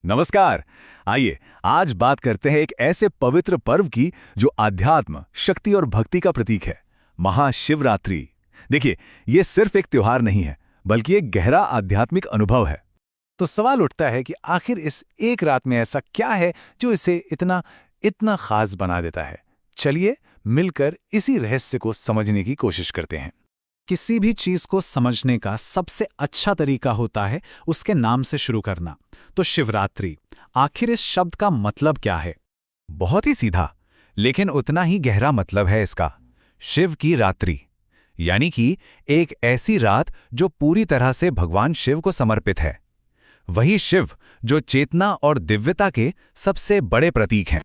नमस्कार। आइए आज बात करते हैं एक ऐसे पवित्र पर्व की जो आध्यात्म, शक्ति और भक्ति का प्रतीक है, महाशिवरात्रि। देखिए, ये सिर्फ एक त्योहार नहीं है, बल्कि एक गहरा आध्यात्मिक अनुभव है। तो सवाल उठता है कि आखिर इस एक रात में ऐसा क्या है जो इसे इतना इतना खास बना देता है। चलिए मिलकर इसी रहस्य को समझने की कोशिश करते हैं। किसी भी चीज को समझने का सबसे अच्छा तरीका होता है उसके नाम से शुरू करना। तो शिवरात्रि, आखिर इस शब्द का मतलब क्या है? बहुत ही सीधा, लेकिन उतना ही गहरा मतलब है इसका। शिव की रात्रि, यानी कि एक ऐसी रात जो पूरी तरह से भगवान शिव को समर्पित है। वही शिव जो चेतना और दिव्यता के सबसे बड़े प्रतीक हैं।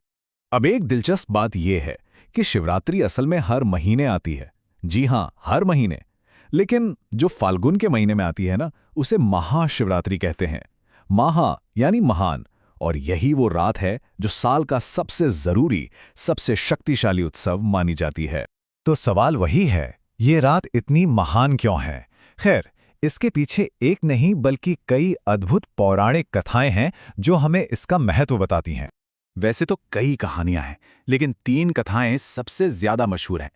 अब एक दिलचस्प बात यह है कि शिवरात्रि असल में हर महीने आती है। जी हां, हर महीने। लेकिन जो फाल्गुन के महीने में आती है ना, उसे महाशिवरात्रि कहते हैं। महा यानी महान, और यही वो रात है जो साल का सबसे जरूरी, सबसे शक्तिशाली उत्सव मानी जाती है। तो सवाल वही है, ये रात इतनी महान क्यों है? खैर, इसके पीछे एक नहीं बल्कि कई अद्भुत पौराणिक कथाएं हैं जो हमें इसका महत्व बताती हैं। वैसे तो कई कहानियां हैं, लेकिन 3 कथाएं सबसे ज्यादा मशहूर हैं।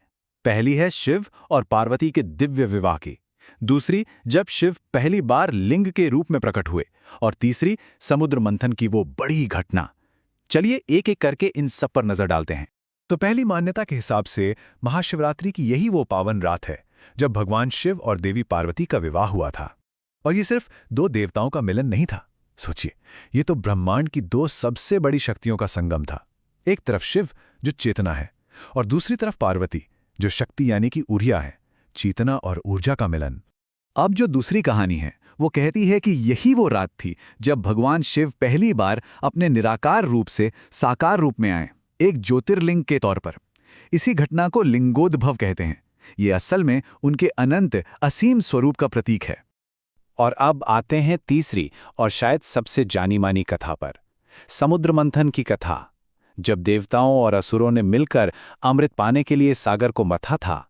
पहली है शिव और पार्वती के दिव्य विवाह की, दूसरी जब शिव पहली बार लिंग के रूप में प्रकट हुए, और तीसरी समुद्र मंथन की वो बड़ी घटना। चलिए एक एक करके इन सब पर नजर डालते हैं। तो पहली मान्यता के हिसाब से महाशिवरात्रि की यही वो पावन रात है जब भगवान शिव और देवी पार्वती का विवाह हुआ था। और ये सिर्फ 2 देवताओं का मिलन नहीं था। सोचिए, ये तो ब्रह्मांड की 2 सबसे बड़ी शक्तियों का संगम था। एक तरफ शिव जो चेतना है, और दूसरी तरफ पार्वती जो शक्ति यानी कि ऊर्जा है, चेतना और ऊर्जा का मिलन। अब जो दूसरी कहानी है वो कहती है कि यही वो रात थी जब भगवान शिव पहली बार अपने निराकार रूप से साकार रूप में आए, एक ज्योतिर्लिंग के तौर पर। इसी घटना को लिंगोद्भव कहते हैं। ये असल में उनके अनंत असीम स्वरूप का प्रतीक है। और अब आते हैं तीसरी और शायद सबसे जानी मानी कथा पर, समुद्र मंथन की कथा। जब देवताओं और असुरों ने मिलकर अमृत पाने के लिए सागर को मथा था,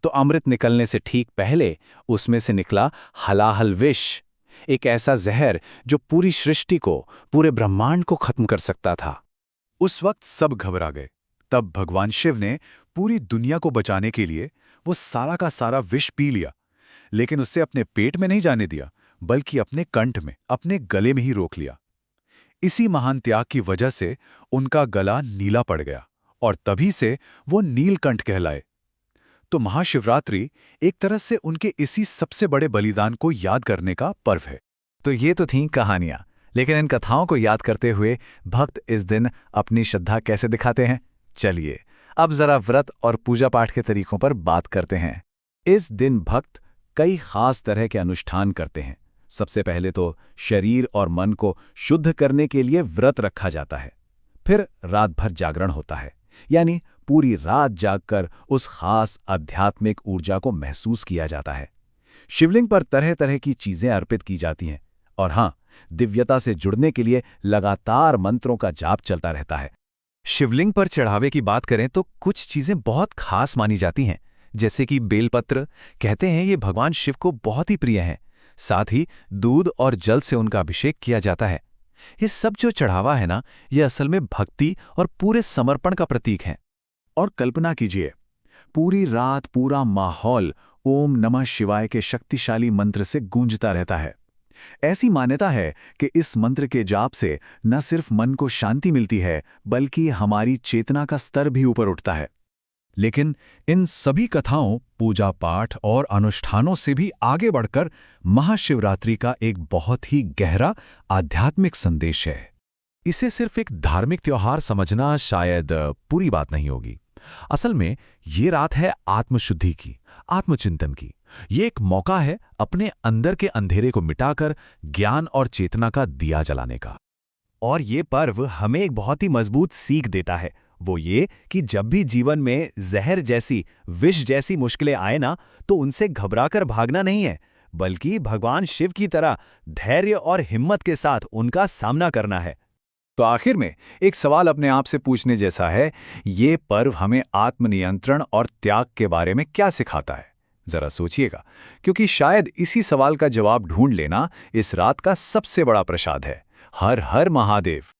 तो अमृत निकलने से ठीक पहले उसमें से निकला हलाहल विष, एक ऐसा जहर जो पूरी सृष्टि को, पूरे ब्रह्मांड को खत्म कर सकता था। उस वक्त सब घबरा गए। तब भगवान शिव ने पूरी दुनिया को बचाने के लिए वो सारा का सारा विष पी लिया, लेकिन उससे अपने पेट में नहीं जाने दिया, बल्कि अपने कंठ में, अपने गले में ही रोक लिया। इसी महान त्याग की वजह से उनका गला नीला पड़ गया, और तभी से वो नीलकंठ कहलाए। तो महाशिवरात्रि एक तरह से उनके इसी सबसे बड़े बलिदान को याद करने का पर्व है। तो ये तो थीं कहानियां, लेकिन इन कथाओं को याद करते हुए भक्त इस दिन अपनी श्रद्धा कैसे दिखाते हैं? चलिए अब जरा व्रत और पूजा पाठ के तरीकों पर बात करते हैं। इस दिन भक्त कई खास तरह के अनुष्ठान करते हैं। सबसे पहले तो शरीर और मन को शुद्ध करने के लिए व्रत रखा जाता है। फिर रात भर जागरण होता है, यानी पूरी रात जागकर उस खास आध्यात्मिक ऊर्जा को महसूस किया जाता है। शिवलिंग पर तरह तरह की चीजें अर्पित की जाती हैं, और हाँ, दिव्यता से जुड़ने के लिए लगातार मंत्रों का जाप चलता रहता है। शिवलिंग पर चढ़ावे की बात करें तो कुछ चीजें बहुत खास मानी जाती हैं, जैसे कि बेलपत्र। कहते हैं ये भगवान शिव को बहुत ही प्रिय हैं। साथ ही दूध और जल से उनका अभिषेक किया जाता है। ये सब जो चढ़ावा है ना, ये असल में भक्ति और पूरे समर्पण का प्रतीक है। और कल्पना कीजिए, पूरी रात पूरा माहौल ओम नमः शिवाय के शक्तिशाली मंत्र से गूंजता रहता है। ऐसी मान्यता है कि इस मंत्र के जाप से न सिर्फ मन को शांति मिलती है, बल्कि हमारी चेतना का स्तर भी ऊपर उठता है। लेकिन इन सभी कथाओं, पूजा पाठ और अनुष्ठानों से भी आगे बढ़कर महाशिवरात्रि का एक बहुत ही गहरा आध्यात्मिक संदेश है। इसे सिर्फ एक धार्मिक त्योहार समझना शायद पूरी बात नहीं होगी। असल में ये रात है आत्मशुद्धि की, आत्मचिंतन की। ये एक मौका है अपने अंदर के अंधेरे को मिटाकर ज्ञान और चेतना का दिया जलाने का। और ये पर्व हमें एक बहुत ही मजबूत सीख देता है, वो ये कि जब भी जीवन में जहर जैसी, विष जैसी मुश्किलें आए ना, तो उनसे घबराकर भागना नहीं है, बल्कि भगवान शिव की तरह धैर्य और हिम्मत के साथ उनका सामना करना है। तो आखिर में एक सवाल अपने आप से पूछने जैसा है, ये पर्व हमें आत्मनियंत्रण और त्याग के बारे में क्या सिखाता है? जरा सोचिएगा, क्योंकि शायद इसी सवाल का जवाब ढूंढ लेना इस रात का सबसे बड़ा प्रसाद है। हर हर महादेव।